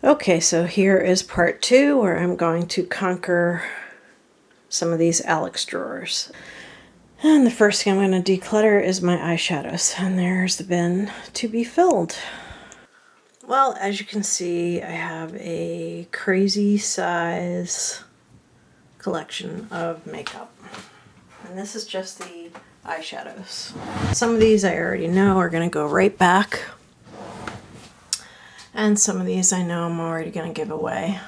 Okay, so here is part 2 where I'm going to conquer some of these Alex drawers. And the first thing I'm going to declutter is my eyeshadows. And there's the bin to be filled. Well, as you can see, I have a crazy size collection of makeup. And this is just the eyeshadows. Some of these I already know are going to go right back. And some of these I know I'm already going to give away.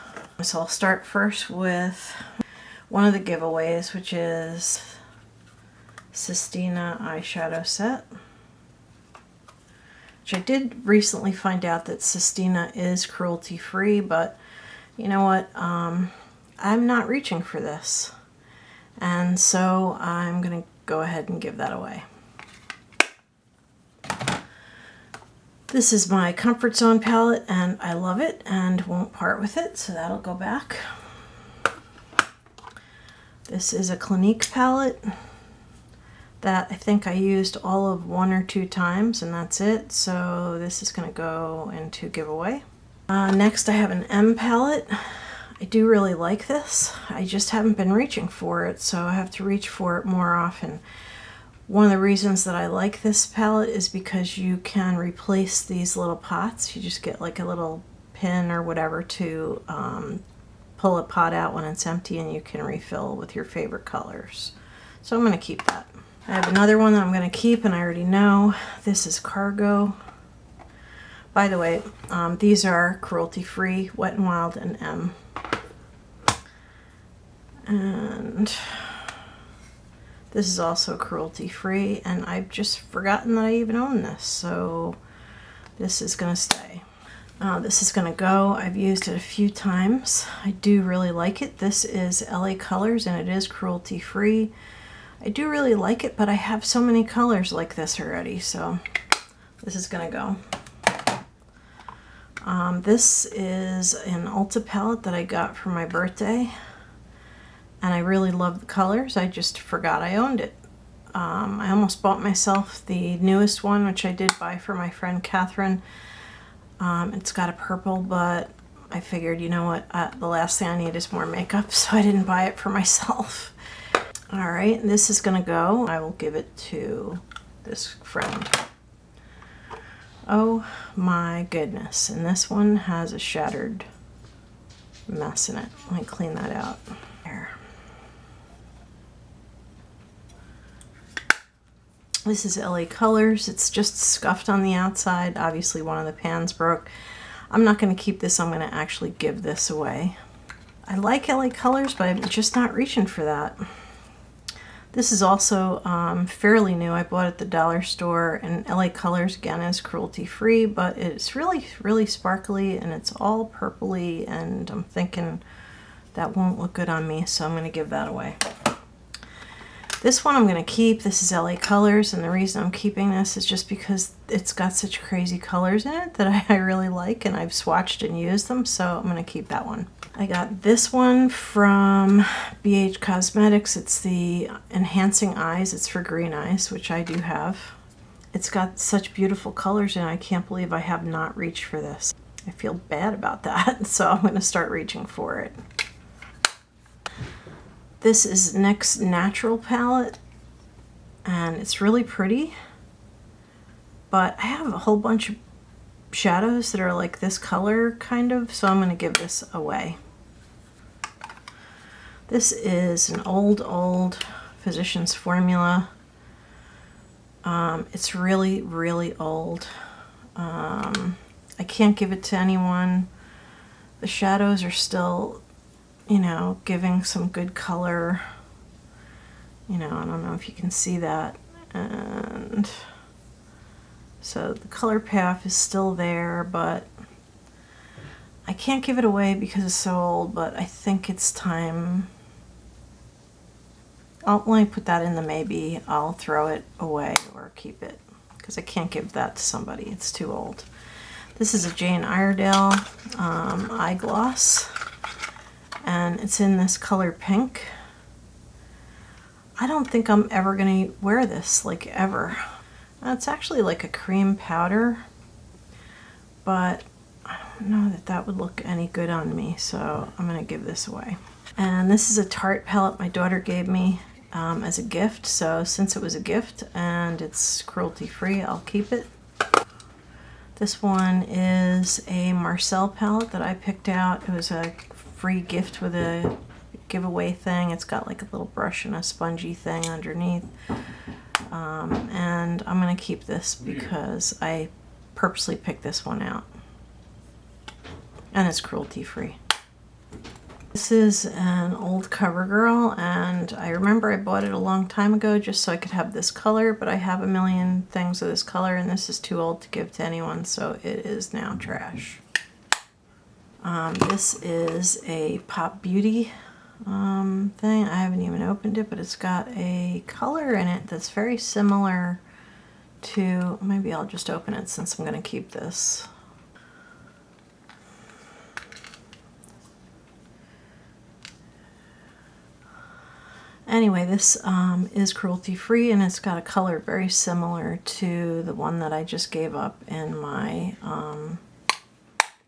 So I'll start first with one of the giveaways, which is Sistina eyeshadow set. Which I did recently find out that Sistina is cruelty free, but you know what? I'm not reaching for this. And so I'm going to go ahead and give that away. This is my Comfort Zone palette, and I love it and won't part with it, so that'll go back. This is a Clinique palette that I think I used all of 1 or 2 times, and that's it, so this is going to go into giveaway. Next I have an M palette. I do really like this. I just haven't been reaching for it, so I have to reach for it more often. One of the reasons that I like this palette is because you can replace these little pots. You just get like a little pin or whatever to pull a pot out when it's empty, and you can refill with your favorite colors. So I'm going to keep that. I have another one that I'm going to keep, and I already know. This is Cargo. By the way, these are cruelty-free, Wet n Wild and M. And this is also cruelty-free, and I've just forgotten that I even own this, so this is going to stay. This is going to go. I've used it a few times. I do really like it. This is LA Colors, and it is cruelty-free. I do really like it, but I have so many colors like this already, so this is going to go. This is an Ulta palette that I got for my birthday. And I really love the colors. I just forgot I owned it. I almost bought myself the newest one, which I did buy for my friend Catherine. It's got a purple, but I figured, you know what, the last thing I need is more makeup, so I didn't buy it for myself. Alright, this is going to go. I will give it to this friend. Oh my goodness, and this one has a shattered mess in it. Let me clean that out. There. This is LA Colors. It's just scuffed on the outside. Obviously one of the pans broke. I'm not going to keep this. I'm going to actually give this away. I like LA Colors, but I'm just not reaching for that. This is also fairly new. I bought it at the dollar store, and LA Colors again is cruelty free, but it's really, really sparkly, and it's all purpley, and I'm thinking that won't look good on me, so I'm going to give that away. This one I'm going to keep. This is LA Colors, and the reason I'm keeping this is just because it's got such crazy colors in it that I really like, and I've swatched and used them, so I'm going to keep that one. I got this one from BH Cosmetics. It's the Enhancing Eyes. It's for green eyes, which I do have. It's got such beautiful colors, and I can't believe I have not reached for this. I feel bad about that, so I'm going to start reaching for it. This is NYX Natural palette, and it's really pretty, but I have a whole bunch of shadows that are like this color kind of, so I'm going to give this away. This is an old Physicians Formula. It's really, really old. I can't give it to anyone. The shadows are still, you know, giving some good color. You know, I don't know if you can see that. And so the color path is still there, but I can't give it away because it's so old, but I think it's time. Let me put that in the maybe. I'll throw it away or keep it because I can't give that to somebody. It's too old. This is a Jane Iredale eye gloss, and it's in this color pink. I don't think I'm ever going to wear this, like ever. It's actually like a cream powder, but don't know that that would look any good on me, so I'm going to give this away. And this is a Tarte palette my daughter gave me as a gift, so since it was a gift and it's cruelty-free, I'll keep it. This one is a Marcel palette that I picked out. It was a free gift with a giveaway thing. It's got like a little brush and a spongy thing underneath. And I'm going to keep this because I purposely picked this one out. And it's cruelty-free. This is an old CoverGirl, and I remember I bought it a long time ago just so I could have this color, but I have a million things of this color, and this is too old to give to anyone, so it is now trash. This is a Pop Beauty thing. I haven't even opened it, but it's got a color in it that's very similar to, maybe I'll just open it since I'm going to keep this. Anyway, this is cruelty-free, and it's got a color very similar to the one that I just gave up in my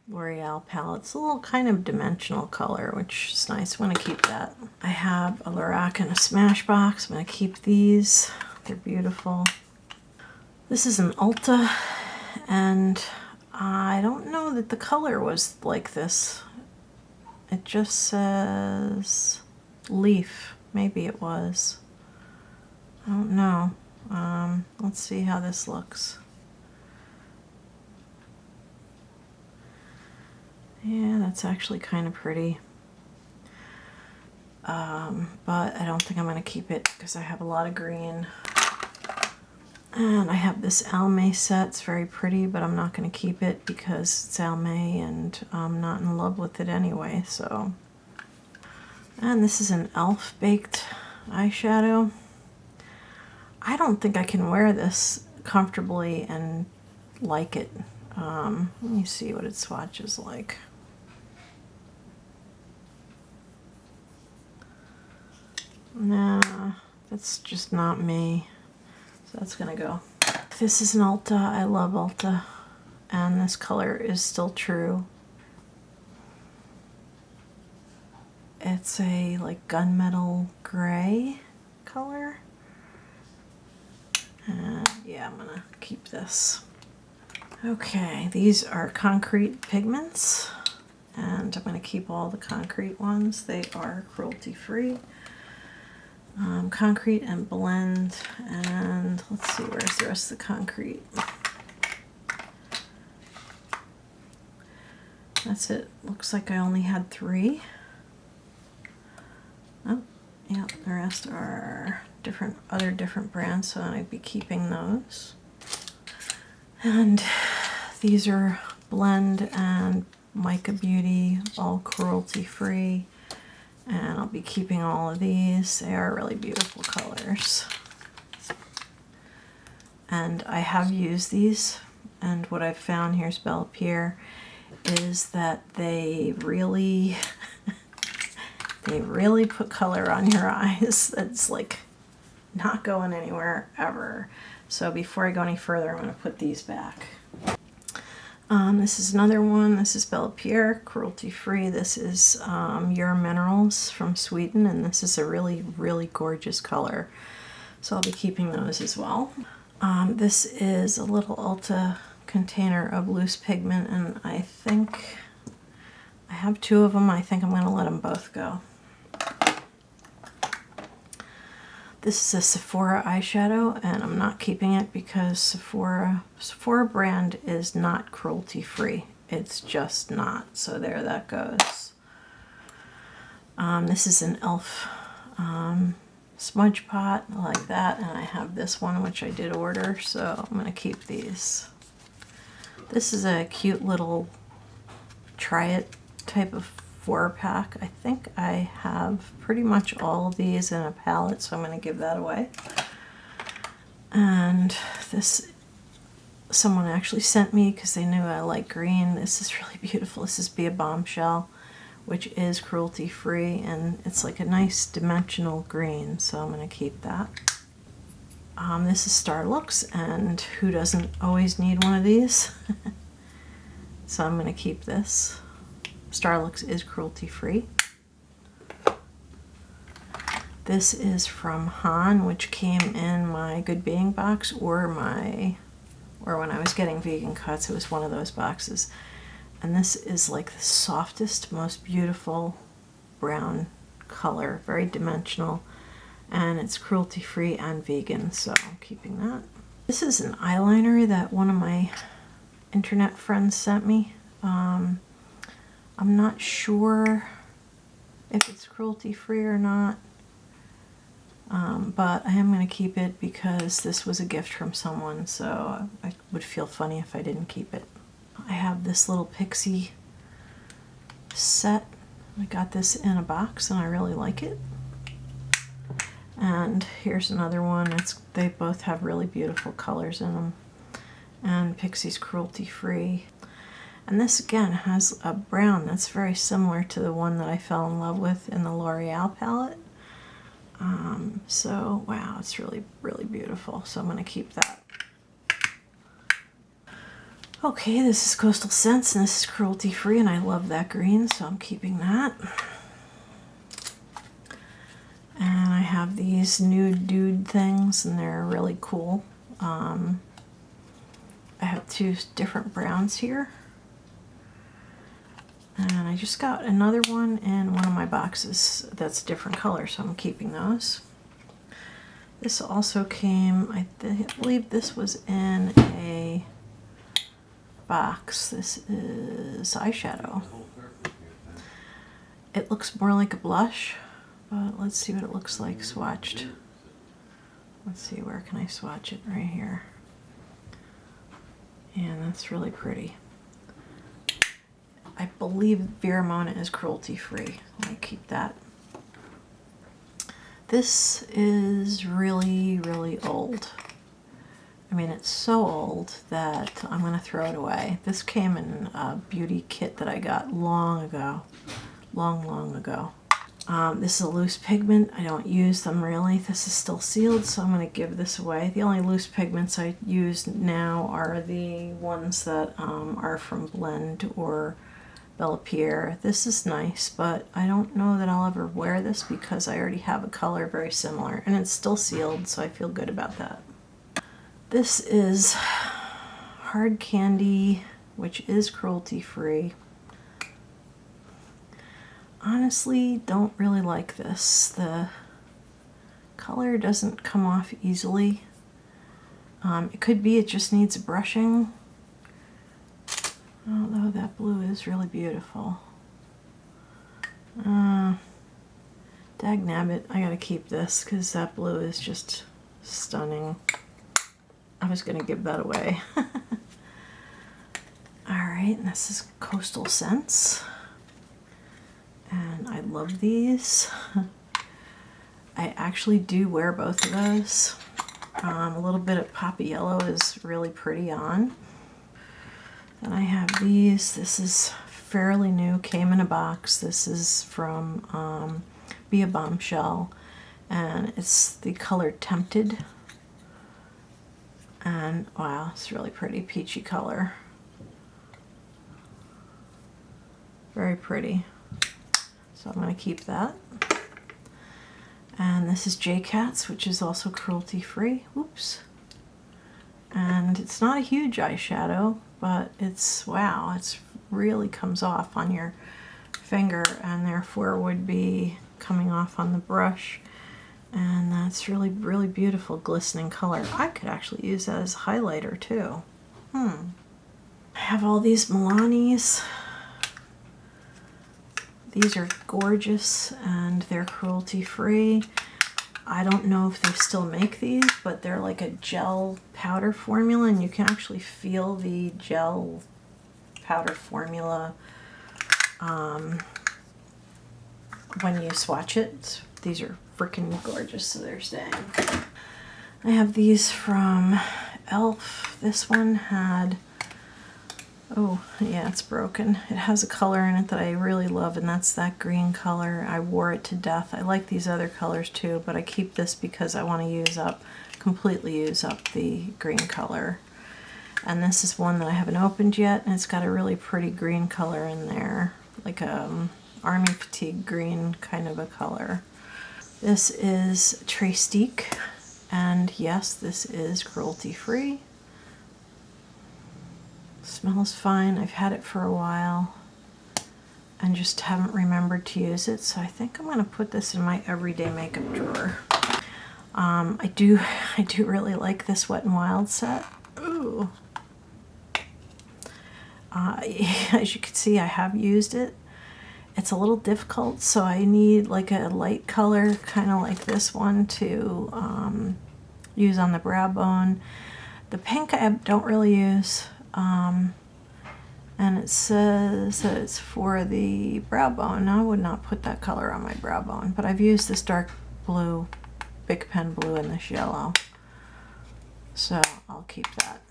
L'Oreal palette. It's a little kind of dimensional color, which is nice. I'm going to keep that. I have a Lorac and a Smashbox. I'm going to keep these. They're beautiful. This is an Ulta, and I don't know that the color was like this. It just says Leaf. Maybe it was. I don't know. Let's see how this looks. Yeah, that's actually kind of pretty. But I don't think I'm going to keep it because I have a lot of green. And I have this Almay set. It's very pretty, but I'm not going to keep it because it's Almay and I'm not in love with it anyway, so... And this is an e.l.f. baked eyeshadow. I don't think I can wear this comfortably and like it. Let me see what it swatches like. Nah, that's just not me. So that's gonna go. This is an Ulta. I love Ulta. And this color is still true. It's a like gunmetal gray color. And yeah, I'm gonna keep this. Okay, these are concrete pigments, and I'm gonna keep all the concrete ones. They are cruelty-free. Concrete and blend, and let's see, where's the rest of the concrete? That's it. Looks like I only had 3. Oh, yeah, the rest are other different brands, so I'd be keeping those. And these are Blend and Mica Beauty, all cruelty-free. And I'll be keeping all of these. They are really beautiful colors. And I have used these, and what I've found, here's Belle Pierre, is that they really they really put color on your eyes. That's like not going anywhere ever. So before I go any further, I'm going to put these back. This is another one. This is Belle Pierre, cruelty-free. This is Your Minerals from Sweden, and this is a really, really gorgeous color. So I'll be keeping those as well. This is a little Ulta container of loose pigment, and I think I have 2 of them. I think I'm going to let them both go. This is a Sephora eyeshadow, and I'm not keeping it because Sephora brand is not cruelty-free. It's just not. So there that goes. This is an e.l.f. Smudge pot. I like that. And I have this one, which I did order, so I'm going to keep these. This is a cute little try it type of 4-pack. I think I have pretty much all of these in a palette, so I'm going to give that away. And this, someone actually sent me because they knew I like green. This is really beautiful. This is Be a Bombshell, which is cruelty-free, and it's like a nice dimensional green, so I'm going to keep that. This is Starlux, and who doesn't always need one of these? So I'm going to keep this. Starlux is cruelty free. This is from Han, which came in my Good Being box or when I was getting vegan cuts, it was one of those boxes. And this is like the softest, most beautiful brown color, very dimensional, and it's cruelty free and vegan, so I'm keeping that. This is an eyeliner that one of my internet friends sent me. I'm not sure if it's cruelty free or not. But I am going to keep it because this was a gift from someone, so I would feel funny if I didn't keep it. I have this little pixie set. I got this in a box and I really like it. And here's another one. They both have really beautiful colors in them. And Pixie's cruelty free. And this again has a brown that's very similar to the one that I fell in love with in the L'Oreal palette. So wow, it's really, really beautiful. So I'm going to keep that. Okay, this is Coastal Scents and this is cruelty free and I love that green, so I'm keeping that. And I have these nude dude things and they're really cool. I have two different browns here. And I just got another one in one of my boxes that's a different color, so I'm keeping those. This also came, I believe this was in a box. This is eyeshadow. It looks more like a blush, but let's see what it looks like swatched. Let's see, where can I swatch it? Right here. And that's really pretty. I believe Vera Mona is cruelty free. I'll keep that. This is really, really old. I mean, it's so old that I'm going to throw it away. This came in a beauty kit that I got long ago. Long ago. This is a loose pigment. I don't use them really. This is still sealed, so I'm going to give this away. The only loose pigments I use now are the ones that are from Blend or Bella Pierre. This is nice, but I don't know that I'll ever wear this because I already have a color very similar, and it's still sealed, so I feel good about that. This is Hard Candy, which is cruelty free. Honestly, don't really like this. The color doesn't come off easily. It could be it just needs brushing. Although that blue is really beautiful. Dagnabbit, I gotta keep this because that blue is just stunning. I was gonna give that away. Alright, and this is Coastal Scents. And I love these. I actually do wear both of those. A little bit of Poppy Yellow is really pretty on. Then I have these. This is fairly new, came in a box. This is from Be a Bombshell, and it's the color Tempted. And wow, it's really pretty, peachy color. Very pretty. So I'm going to keep that. And this is J-Cats, which is also cruelty free. Oops. And it's not a huge eyeshadow, but it's, wow, it's really comes off on your finger and therefore would be coming off on the brush. And that's really, really beautiful glistening color. I could actually use that as a highlighter too. I have all these Milanis. These are gorgeous and they're cruelty free. I don't know if they still make these, but they're like a gel powder formula, and you can actually feel the gel powder formula when you swatch it. These are freaking gorgeous, so they're staying. I have these from e.l.f. This one had, oh yeah, it's broken. It has a color in it that I really love, and that's that green color. I wore it to death. I like these other colors too, but I keep this because I want to completely use up the green color. And this is one that I haven't opened yet, and it's got a really pretty green color in there, like a army fatigue green kind of a color. This is Trestique, and yes, this is cruelty-free. Smells fine. I've had it for a while and just haven't remembered to use it, so I think I'm going to put this in my everyday makeup drawer. I do really like this Wet n Wild set. Ooh. As you can see, I have used it. It's a little difficult, so I need like a light color, kind of like this one, to use on the brow bone. The pink I don't really use, and it says that it's for the brow bone. I would not put that color on my brow bone, but I've used this dark blue, Big Pen blue, and this yellow, so I'll keep that.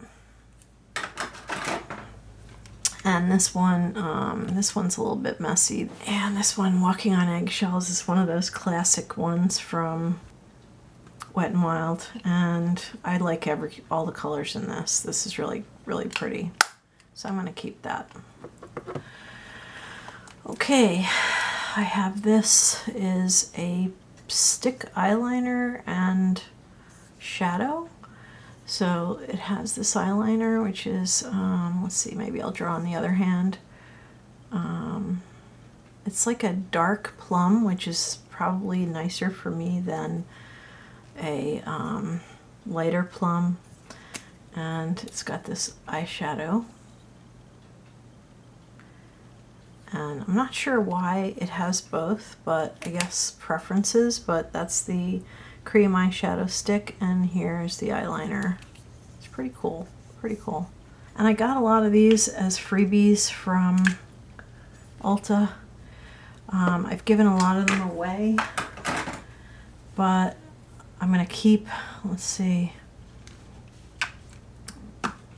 And this one, this one's a little bit messy. And this one, Walking on Eggshells, is one of those classic ones from Wet n Wild. And I like all the colors in this. This is really, really pretty. So I'm going to keep that. Okay, I have this is a stick eyeliner and shadow. So it has this eyeliner, which is, let's see, maybe I'll draw on the other hand. It's like a dark plum, which is probably nicer for me than a lighter plum. And it's got this eyeshadow. And I'm not sure why it has both, but I guess preferences, but that's the cream eyeshadow stick, and here's the eyeliner. It's pretty cool, pretty cool. And I got a lot of these as freebies from Ulta. I've given a lot of them away, but I'm gonna keep, let's see,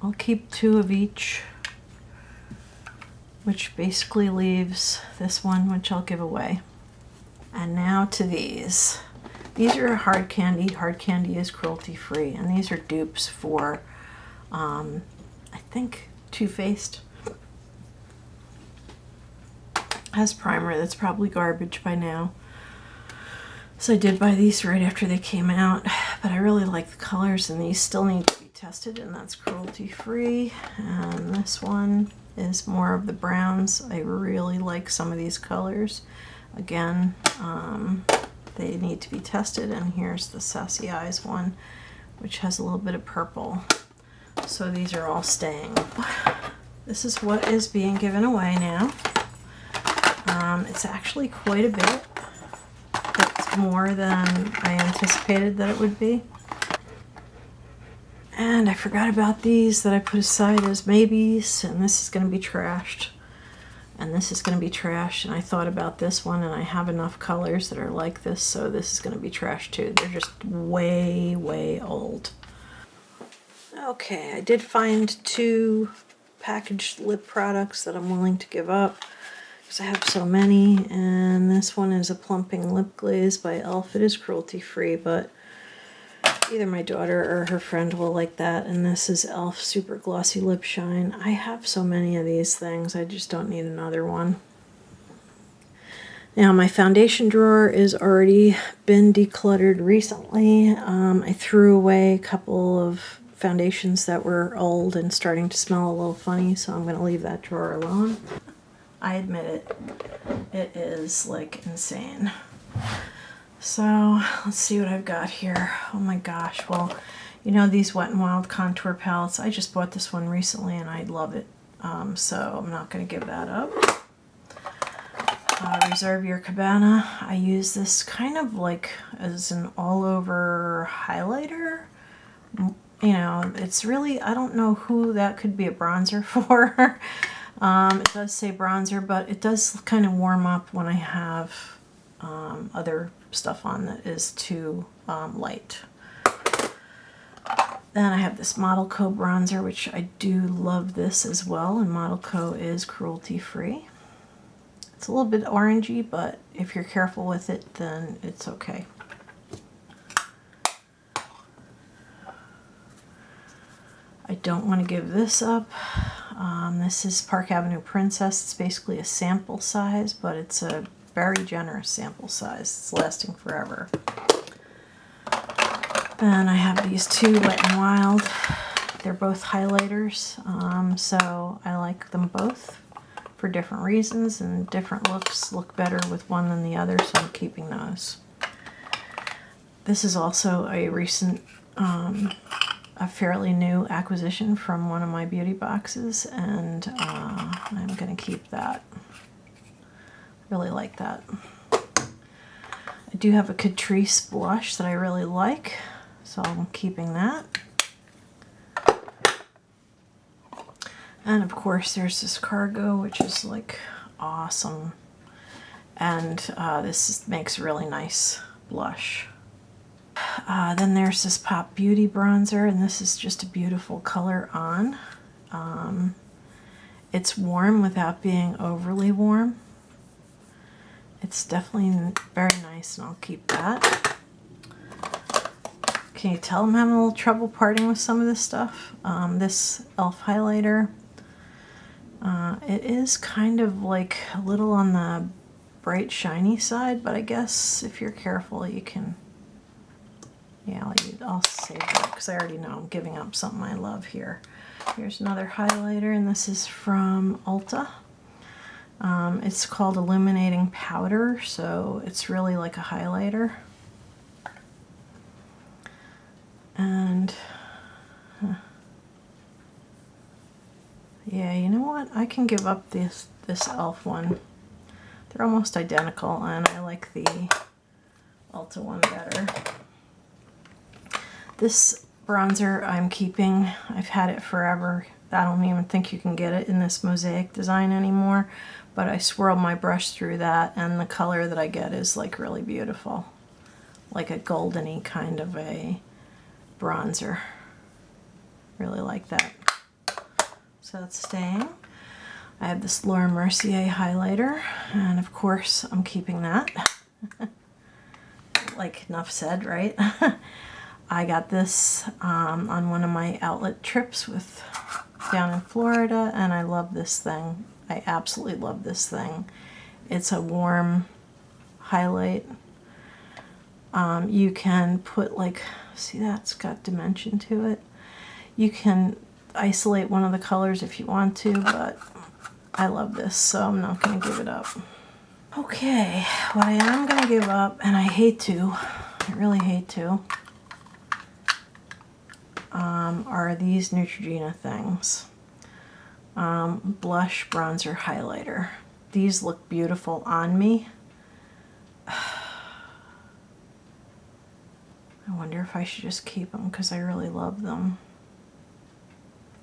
I'll keep 2 of each, which basically leaves this one, which I'll give away. And now to these. These are hard candy. Hard candy is cruelty-free, and these are dupes for, I think, Too Faced. Has primer that's probably garbage by now. So I did buy these right after they came out, but I really like the colors, and these still need to be tested, and that's cruelty-free. And this one is more of the browns. I really like some of these colors. Again, they need to be tested. And here's the Sassy Eyes one, which has a little bit of purple. So these are all staying. This is what is being given away now. It's actually quite a bit. It's more than I anticipated that it would be. And I forgot about these that I put aside as maybes, and this is going to be trashed. And this is going to be trashed, and I thought about this one, and I have enough colors that are like this, so this is going to be trashed too. They're just way, way old. Okay, I did find 2 packaged lip products that I'm willing to give up, because I have so many, and this one is a plumping lip glaze by e.l.f. It is cruelty-free, but either my daughter or her friend will like that. And this is e.l.f. Super Glossy Lip Shine. I have so many of these things, I just don't need another one. Now my foundation drawer is already been decluttered recently. I threw away a couple of foundations that were old and starting to smell a little funny, so I'm going to leave that drawer alone. I admit it, it is like insane. So let's see what I've got here. Oh my gosh, well, you know these Wet n Wild contour palettes, I just bought this one recently and I love it, so I'm not going to give that up. Reserve Your Cabana. I use this kind of like as an all-over highlighter. You know, it's really, I don't know who that could be a bronzer for. It does say bronzer, but it does kind of warm up when I have other stuff on that is too light. Then I have this Model Co bronzer, which I do love this as well, and Model Co is cruelty-free. It's a little bit orangey, but if you're careful with it, then it's okay. I don't want to give this up. This is Park Avenue Princess. It's basically a sample size, but it's a very generous sample size. It's lasting forever. Then I have these two Wet n Wild. They're both highlighters, so I like them both for different reasons, and different looks look better with one than the other, so I'm keeping those. This is also a recent, a fairly new acquisition from one of my beauty boxes, and I'm going to keep that. Really like that. I do have a Catrice blush that I really like, so I'm keeping that. And of course there's this Cargo, which is like awesome, and this makes a really nice blush. Then there's this Pop Beauty bronzer, and this is just a beautiful color on. It's warm without being overly warm. It's definitely very nice, and I'll keep that. Can you tell I'm having a little trouble parting with some of this stuff? This e.l.f. highlighter, it is kind of like a little on the bright shiny side, but I guess if you're careful you can, yeah, I'll save that because I already know I'm giving up something I love here. Here's another highlighter, and this is from Ulta. It's called Illuminating Powder, so it's really like a highlighter. And yeah, you know what? I can give up this e.l.f. one. They're almost identical, and I like the Ulta one better. This bronzer I'm keeping. I've had it forever. I don't even think you can get it in this mosaic design anymore, but I swirl my brush through that, and the color that I get is like really beautiful. Like a goldeny kind of a bronzer. Really like that. So that's staying. I have this Laura Mercier highlighter, and of course I'm keeping that. Like enough said, right? I got this on one of my outlet trips down in Florida, and I love this thing. I absolutely love this thing. It's a warm highlight. You can put like, see that's got dimension to it. You can isolate one of the colors if you want to, but I love this, so I'm not going to give it up. Okay, what I am going to give up, and I hate to, I really hate to, are these Neutrogena things. Blush, bronzer, highlighter. These look beautiful on me. I wonder if I should just keep them because I really love them.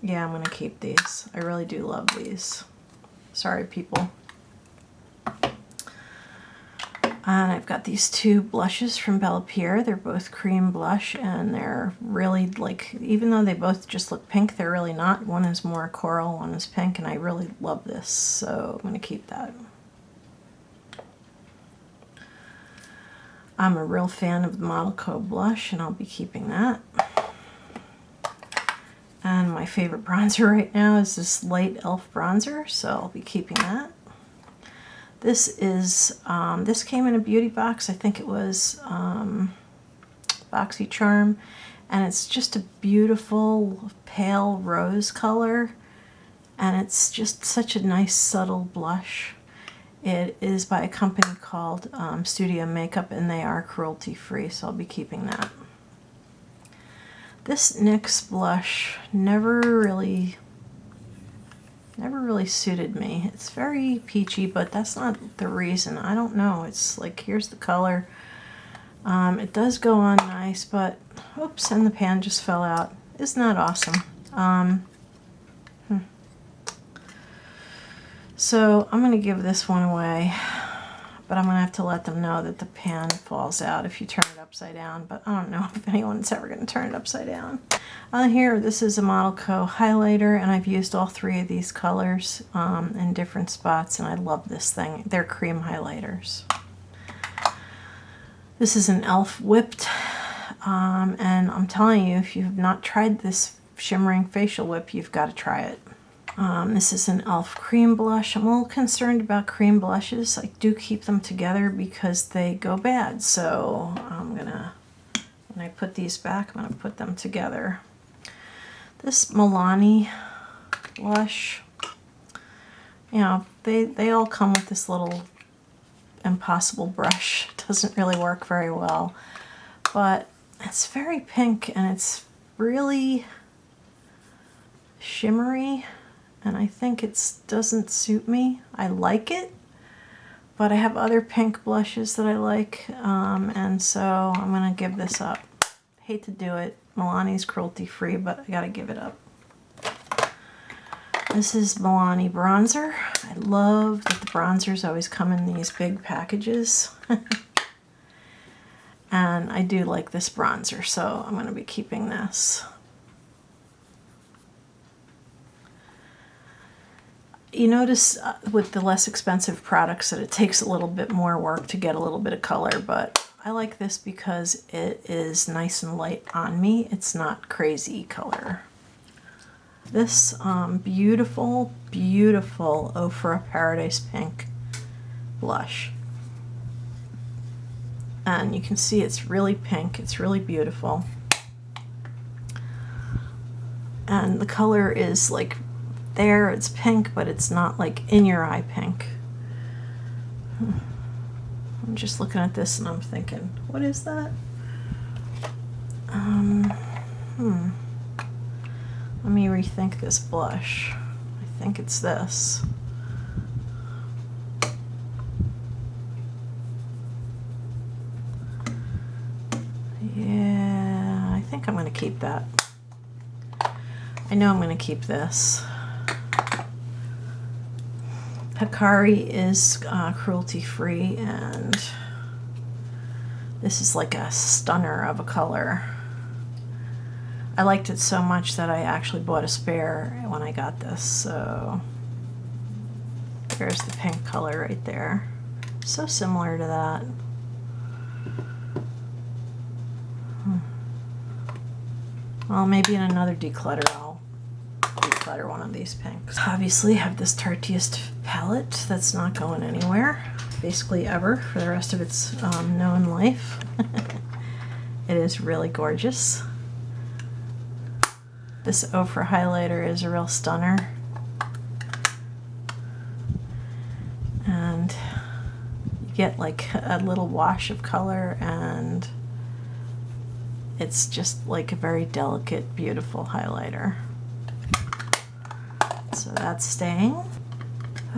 Yeah, I'm going to keep these. I really do love these. Sorry, people. And I've got these two blushes from Bella Pierre. They're both cream blush, and they're really like, even though they both just look pink, they're really not. One is more coral, one is pink, and I really love this, so I'm going to keep that. I'm a real fan of the Model Co. blush, and I'll be keeping that. And my favorite bronzer right now is this light e.l.f. bronzer, so I'll be keeping that. This is, this came in a beauty box. I think it was BoxyCharm, and it's just a beautiful pale rose color, and it's just such a nice subtle blush. It is by a company called Studio Makeup, and they are cruelty-free, so I'll be keeping that. This NYX blush never really suited me. It's very peachy, but that's not the reason. I don't know. It's like, here's the color. It does go on nice, but oops, and the pan just fell out. Isn't that awesome? So I'm going to give this one away, but I'm going to have to let them know that the pan falls out if you turn it upside down, but I don't know if anyone's ever going to turn it upside down. Here, this is a Model Co. highlighter, and I've used all three of these colors in different spots, and I love this thing. They're cream highlighters. This is an e.l.f. whipped, and I'm telling you, if you have not tried this shimmering facial whip, you've got to try it. This is an e.l.f. cream blush. I'm a little concerned about cream blushes. I do keep them together because they go bad. So I'm gonna, when I put these back, I'm gonna put them together. This Milani blush, you know, they all come with this little impossible brush. It doesn't really work very well, but it's very pink and it's really shimmery, and I think it doesn't suit me. I like it, but I have other pink blushes that I like, and so I'm gonna give this up. Hate to do it. Milani's cruelty free, but I gotta give it up. This is Milani bronzer. I love that the bronzers always come in these big packages. And I do like this bronzer, so I'm going to be keeping this. You notice with the less expensive products that it takes a little bit more work to get a little bit of color, but I like this because it is nice and light on me. It's not crazy color. This beautiful, beautiful Ofra Paradise Pink blush. And you can see it's really pink. It's really beautiful. And the color is like there, it's pink, but it's not like in your eye pink. I'm just looking at this and I'm thinking, what is that? Let me rethink this blush. I think it's this. Yeah, I think I'm going to keep that. I know I'm going to keep this. Hikari is cruelty free, and this is like a stunner of a color. I liked it so much that I actually bought a spare when I got this, so there's the pink color right there. So similar to that. Well, maybe in another declutter I'll declutter one of these pinks. Obviously I have this Tarteist palette that's not going anywhere, basically ever, for the rest of its known life. It is really gorgeous. This Ofra highlighter is a real stunner. And you get like a little wash of color, and it's just like a very delicate, beautiful highlighter. So that's staying.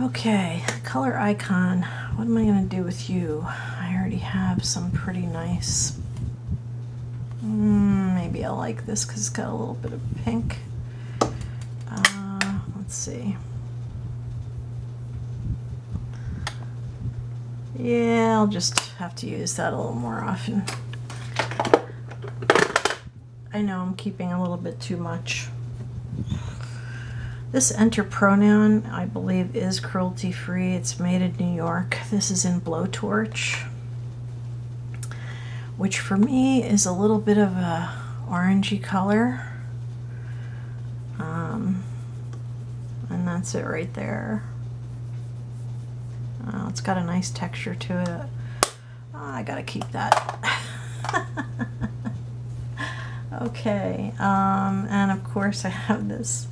Okay, color icon. What am I gonna do with you? I already have some pretty nice. Maybe I like this because it's got a little bit of pink. Let's see. Yeah, I'll just have to use that a little more often. I know I'm keeping a little bit too much. This Enter Pronoun, I believe, is cruelty free. It's made in New York. This is in Blowtorch, which for me is a little bit of a orangey color. And that's it right there. It's got a nice texture to it. I gotta keep that. Okay, and of course I have this,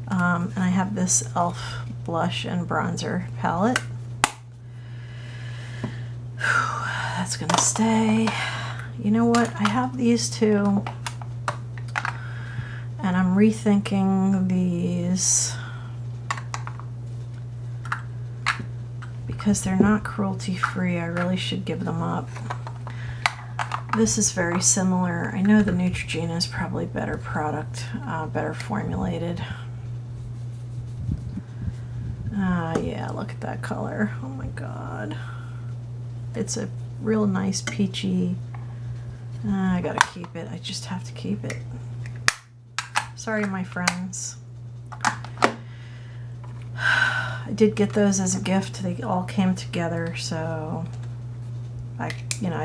and I have this e.l.f. blush and bronzer palette. That's gonna stay. You know what? I have these two, and I'm rethinking these because they're not cruelty free. I really should give them up. This is very similar. I know the Neutrogena is probably better product, better formulated. Yeah, look at that color. Oh my god. It's a real nice peachy. I gotta keep it. I just have to keep it. Sorry, my friends. I did get those as a gift. They all came together, so I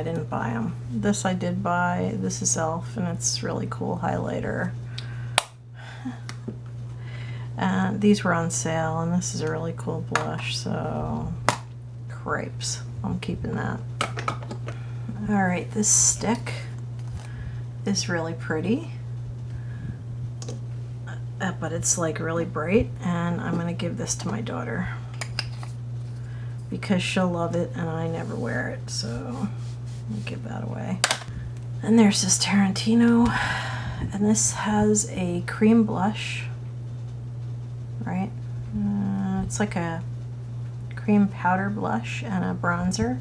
didn't buy them. This I did buy. This is e.l.f. and it's really cool highlighter. And these were on sale, and this is a really cool blush, so crepes. I'm keeping that. Alright, this stick is really pretty, but it's like really bright, and I'm going to give this to my daughter because she'll love it and I never wear it, so I'll give that away. And there's this Tarantino, and this has a cream blush, right? It's like a cream powder blush and a bronzer,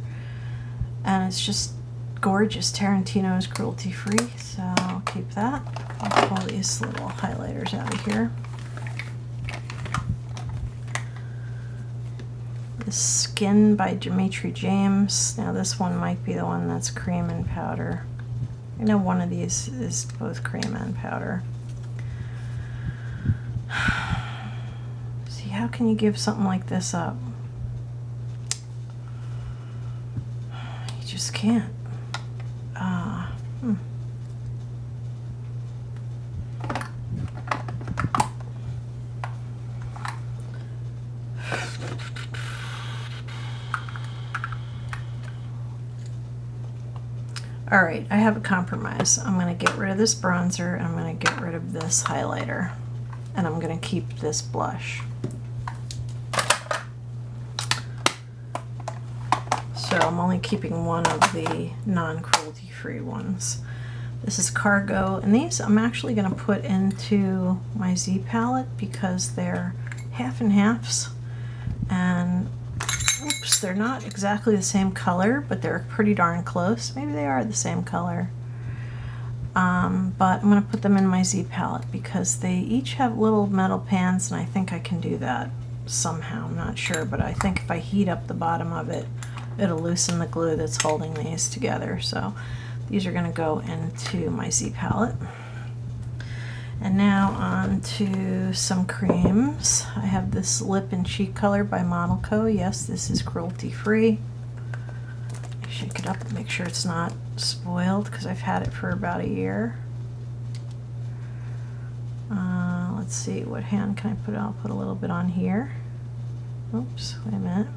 and it's just gorgeous. Tarantino is cruelty free, so I'll keep that. I'll pull these little highlighters out of here. This Skin by Dimitri James. Now this one might be the one that's cream and powder. I know one of these is both cream and powder. See, how can you give something like this up? You just can't. Alright, I have a compromise. I'm going to get rid of this bronzer, and I'm going to get rid of this highlighter, and I'm going to keep this blush. So I'm only keeping one of the non-cruelty free ones. This is Cargo, and these I'm actually going to put into my Z palette because they're half and halves, and oops, they're not exactly the same color, but they're pretty darn close. Maybe they are the same color. But I'm going to put them in my Z palette because they each have little metal pans, and I think I can do that somehow. I'm not sure, but I think if I heat up the bottom of it, it'll loosen the glue that's holding these together. So these are going to go into my Z palette. And now on to some creams. I have this Lip and Cheek Color by Model Co. Yes, this is cruelty free. Shake it up and make sure it's not spoiled because I've had it for about a year. Let's see, what hand can I put? I'll put a little bit on here. Oops, wait a minute.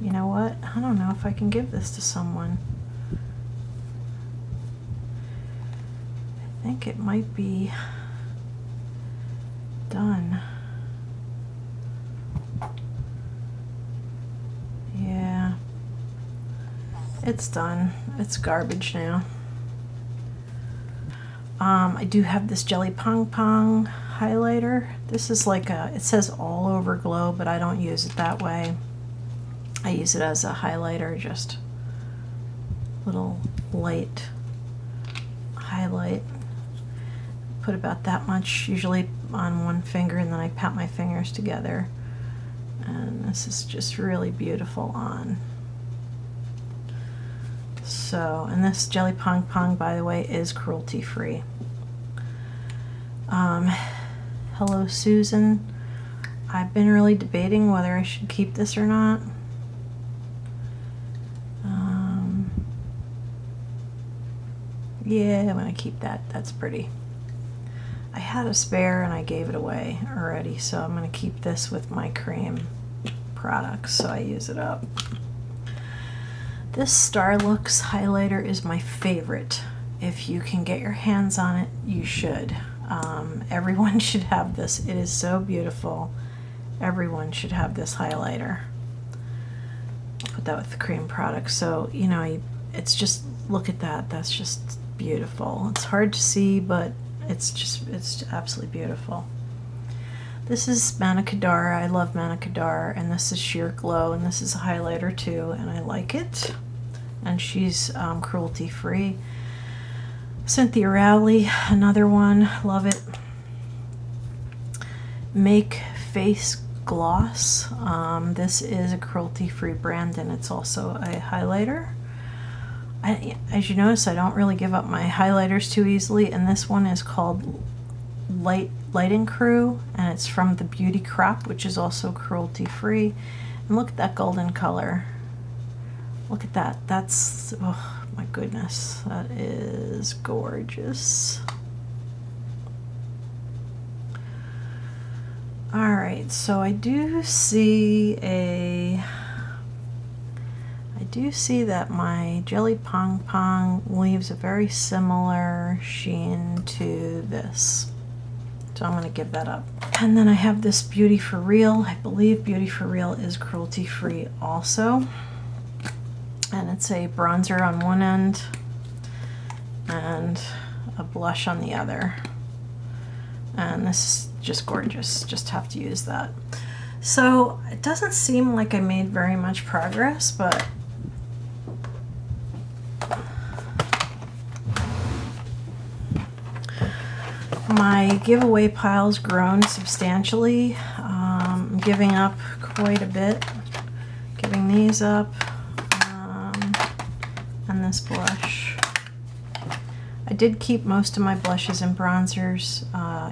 You know what? I don't know if I can give this to someone. I think it might be done. Yeah. It's done. It's garbage now. I do have this Jelly Pong Pong highlighter. This is like it says all over glow, but I don't use it that way. I use it as a highlighter, just little light highlight. Put about that much, usually on one finger, and then I pat my fingers together. And this is just really beautiful on. So, and this Jelly Pong Pong, by the way, is cruelty free. Hello Susan. I've been really debating whether I should keep this or not. Yeah, I'm going to keep that. That's pretty. I had a spare and I gave it away already, so I'm going to keep this with my cream products so I use it up. This Starlux highlighter is my favorite. If you can get your hands on it, you should. Everyone should have this. It is so beautiful. Everyone should have this highlighter. I'll put that with the cream products. So, you know, it's just, look at that. That's just beautiful. It's hard to see, but it's absolutely beautiful. This is Manicadar. I love Manicadar, and this is Sheer Glow, and this is a highlighter too, and I like it. And she's cruelty free. Cynthia Rowley, another one, love it. Make Face Gloss. This is a cruelty free brand, and it's also a highlighter. As you notice, I don't really give up my highlighters too easily, and this one is called Lighting Crew, and it's from the Beauty Crop, which is also cruelty free. And look at that golden color. Look at that. That's, oh my goodness, that is gorgeous. All right, so I do see that my Jelly Pong Pong leaves a very similar sheen to this. So I'm going to give that up. And then I have this Beauty for Real. I believe Beauty for Real is cruelty free also. And it's a bronzer on one end and a blush on the other. And this is just gorgeous. Just have to use that. So it doesn't seem like I made very much progress, but my giveaway pile's grown substantially. I'm giving up quite a bit. Giving these up. And this blush. I did keep most of my blushes and bronzers.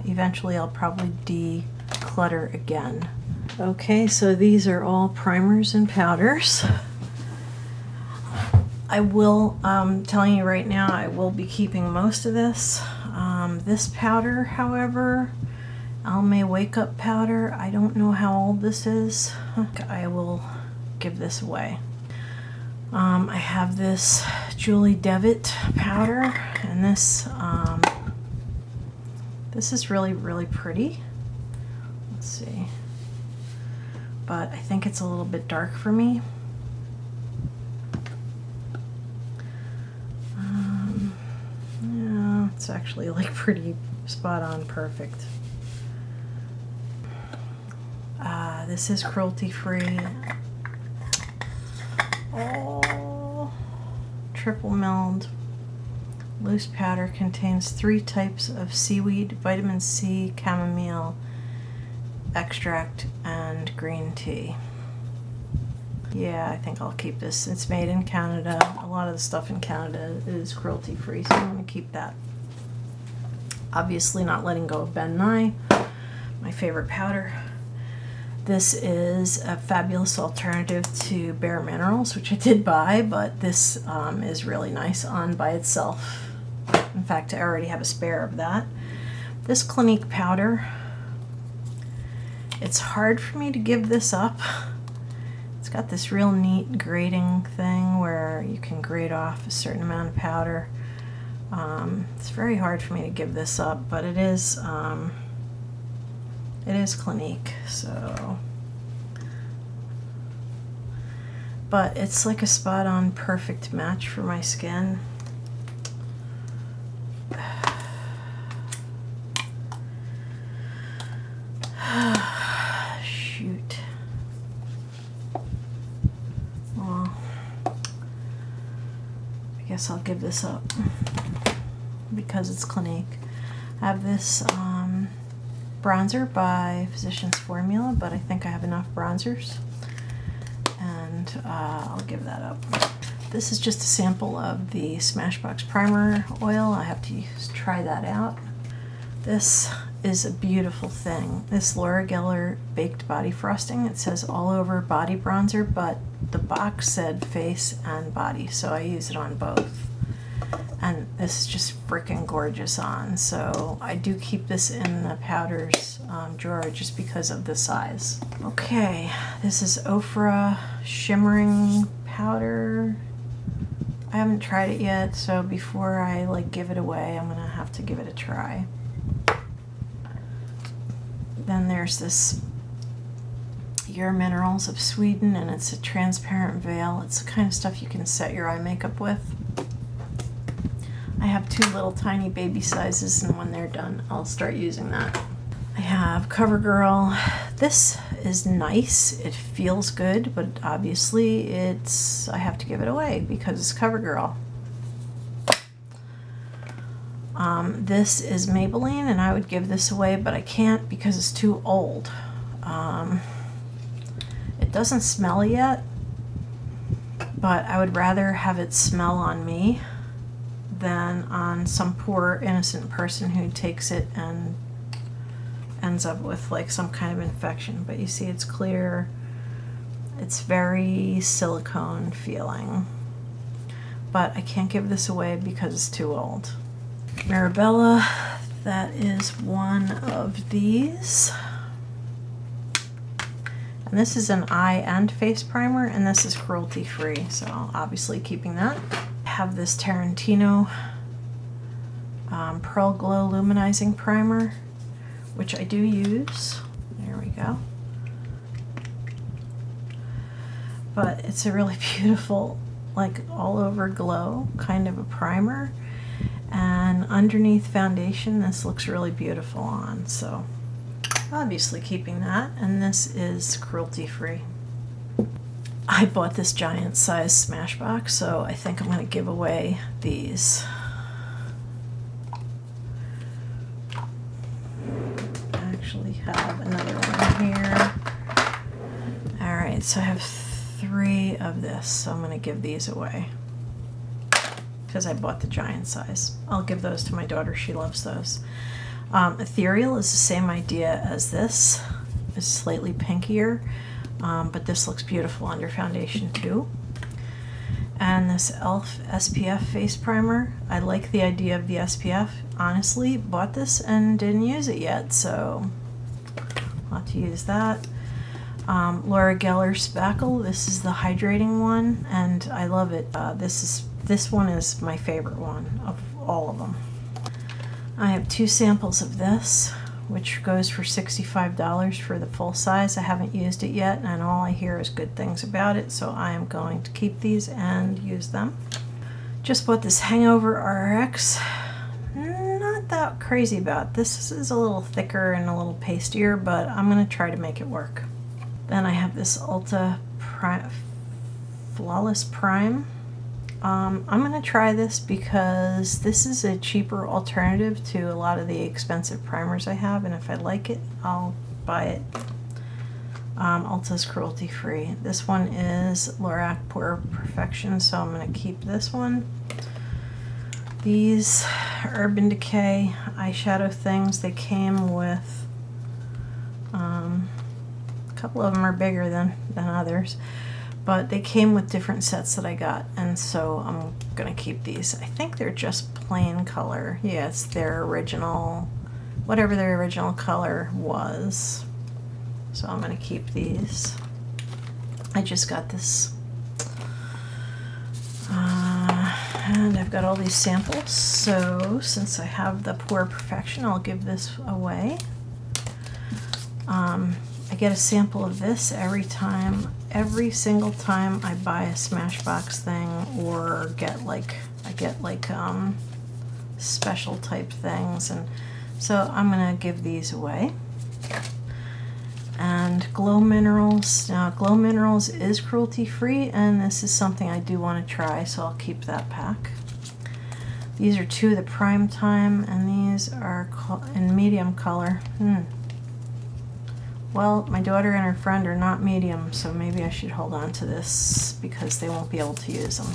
Eventually I'll probably declutter again. Okay, so these are all primers and powders. I will, telling you right now, I will be keeping most of this. This powder, however, Almay Wake Up powder, I don't know how old this is. I will give this away. I have this Julie Devitt powder, and this is really, really pretty. Let's see. But I think it's a little bit dark for me. Yeah, it's actually like pretty spot on perfect. This is cruelty free. Oh, triple milled loose powder contains 3 types of seaweed, vitamin C, chamomile extract, and green tea. Yeah, I think I'll keep this. It's made in Canada. A lot of the stuff in Canada is cruelty free, so I'm going to keep that. Obviously not letting go of Ben Nye, my favorite powder. This is a fabulous alternative to Bare Minerals, which I did buy, but this is really nice on by itself. In fact, I already have a spare of that. This Clinique powder, it's hard for me to give this up. It's got this real neat grading thing where you can grade off a certain amount of powder. It's very hard for me to give this up, but it is Clinique, so. But it's like a spot on perfect match for my skin. Shoot. Well, I guess I'll give this up because it's Clinique. I have this bronzer by Physicians Formula, but I think I have enough bronzers, and I'll give that up. This is just a sample of the Smashbox Primer Oil. I have to try that out. This is a beautiful thing. This Laura Geller Baked Body Frosting. It says all over body bronzer, but the box said face and body, so I use it on both. And this is just freaking gorgeous on, so I do keep this in the powders drawer just because of the size. Okay, this is Ofra Shimmering Powder. I haven't tried it yet, so before I give it away, I'm gonna have to give it a try. Then there's this Your Minerals of Sweden, and it's a transparent veil. It's the kind of stuff you can set your eye makeup with. I have 2 little tiny baby sizes, and when they're done, I'll start using that. I have CoverGirl. This is nice. It feels good, but obviously I have to give it away because it's CoverGirl. This is Maybelline, and I would give this away, but I can't because it's too old. It doesn't smell yet, but I would rather have it smell on me than on some poor innocent person who takes it and ends up with some kind of infection. But you see it's clear, It's very silicone feeling, but I can't give this away because it's too old. Mirabella, that is one of these. And this is an eye and face primer, and this is cruelty free, so obviously keeping that. I have this Tarantino Pearl Glow Luminizing Primer, which I do use. There we go. But it's a really beautiful, like all over glow kind of a primer. And underneath foundation, this looks really beautiful on, so obviously keeping that. And this is cruelty free. I bought this giant size Smashbox, so I think I'm going to give away these. I actually have another one here. Alright, so I have 3 of this, so I'm going to give these away because I bought the giant size. I'll give those to my daughter, she loves those. Ethereal is the same idea as this. It's slightly pinkier, but this looks beautiful under foundation too. And this e.l.f. SPF face primer, I like the idea of the SPF. Honestly, bought this and didn't use it yet, so I'll have to use that. Laura Geller Spackle, this is the hydrating one, and I love it. This one is my favorite one of all of them. I have 2 samples of this, which goes for $65 for the full size. I haven't used it yet, and all I hear is good things about it, so I am going to keep these and use them. Just bought this Hangover RX. Not that crazy about it. This is a little thicker and a little pastier, but I'm going to try to make it work. Then I have this Ulta Flawless Prime. I'm going to try this because this is a cheaper alternative to a lot of the expensive primers I have, and if I like it, I'll buy it. Ulta's cruelty free. This one is Lorac Pure Perfection, so I'm going to keep this one. These Urban Decay eyeshadow things, they came with a couple of them are bigger than others, but they came with different sets that I got, and so I'm gonna keep these. I think they're just plain color. Yeah, it's their original, whatever their original color was. So I'm gonna keep these. I just got this. And I've got all these samples, so since I have the Pure Perfection, I'll give this away. I get a sample of this every single time I buy a Smashbox thing, or I get special type things, and so I'm gonna give these away. And Glow Minerals. Now, Glow Minerals is cruelty free, and this is something I do want to try, so I'll keep that pack. These are 2 of the Prime Time, and these are in medium color. Well, my daughter and her friend are not medium, so maybe I should hold on to this because they won't be able to use them.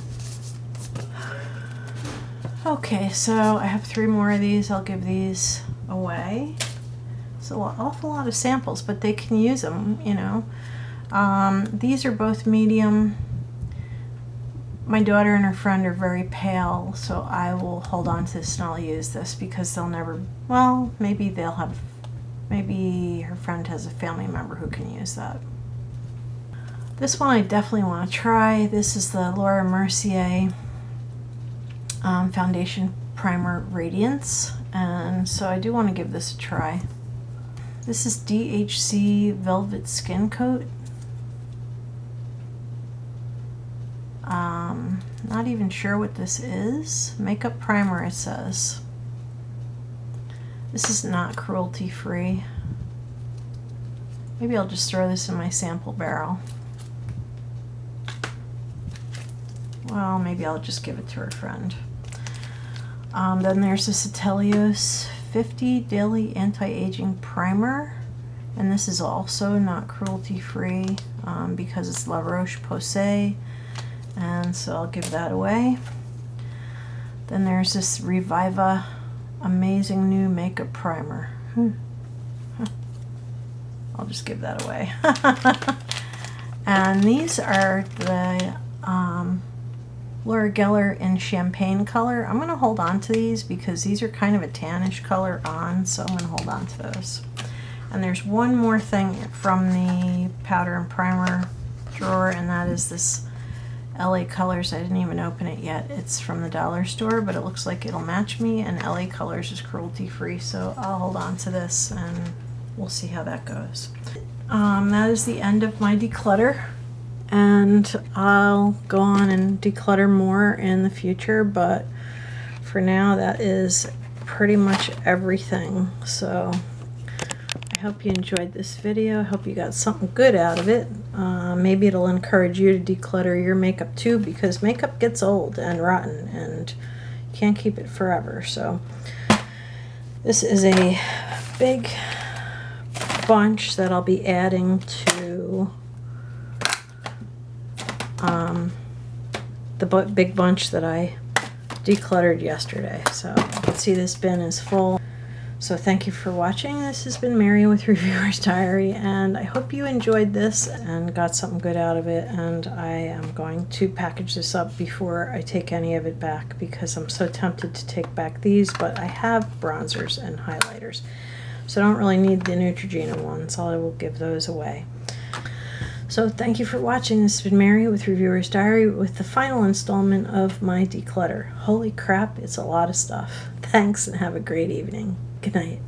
Okay, so I have 3 more of these. I'll give these away. It's an awful lot of samples, but they can use them, you know. These are both medium. My daughter and her friend are very pale, so I will hold on to this and I'll use this because they'll never, well, maybe her friend has a family member who can use that. This one I definitely want to try. This is the Laura Mercier Foundation Primer Radiance, and so I do want to give this a try. This is DHC Velvet Skin Coat. Not even sure what this is. Makeup primer, it says. This is not cruelty free. Maybe I'll just throw this in my sample barrel. Well, maybe I'll just give it to her friend. Then there's this Atelios 50 Daily Anti-Aging Primer, and this is also not cruelty free because it's La Roche-Posay, and so I'll give that away. Then there's this Reviva Amazing New Makeup Primer. I'll just give that away. And these are the Laura Geller in Champagne color. I'm going to hold on to these because these are kind of a tannish color on, so I'm going to hold on to those. And there's one more thing from the powder and primer drawer, and that is this LA Colors. I didn't even open it yet. It's from the dollar store, but it looks like it'll match me, and LA Colors is cruelty free, so I'll hold on to this and we'll see how that goes. That is the end of my declutter, and I'll go on and declutter more in the future, but for now that is pretty much everything. So I hope you enjoyed this video. I hope you got something good out of it. Maybe it'll encourage you to declutter your makeup too, because makeup gets old and rotten and you can't keep it forever. So this is a big bunch that I'll be adding to the big bunch that I decluttered yesterday. So you can see this bin is full. So thank you for watching. This has been Mary with Reviewer's Diary, and I hope you enjoyed this and got something good out of it. And I am going to package this up before I take any of it back, because I'm so tempted to take back these, but I have bronzers and highlighters, so I don't really need the Neutrogena ones. I will give those away. So thank you for watching. This has been Mary with Reviewer's Diary with the final installment of my declutter. Holy crap, it's a lot of stuff. Thanks, and have a great evening. Good night.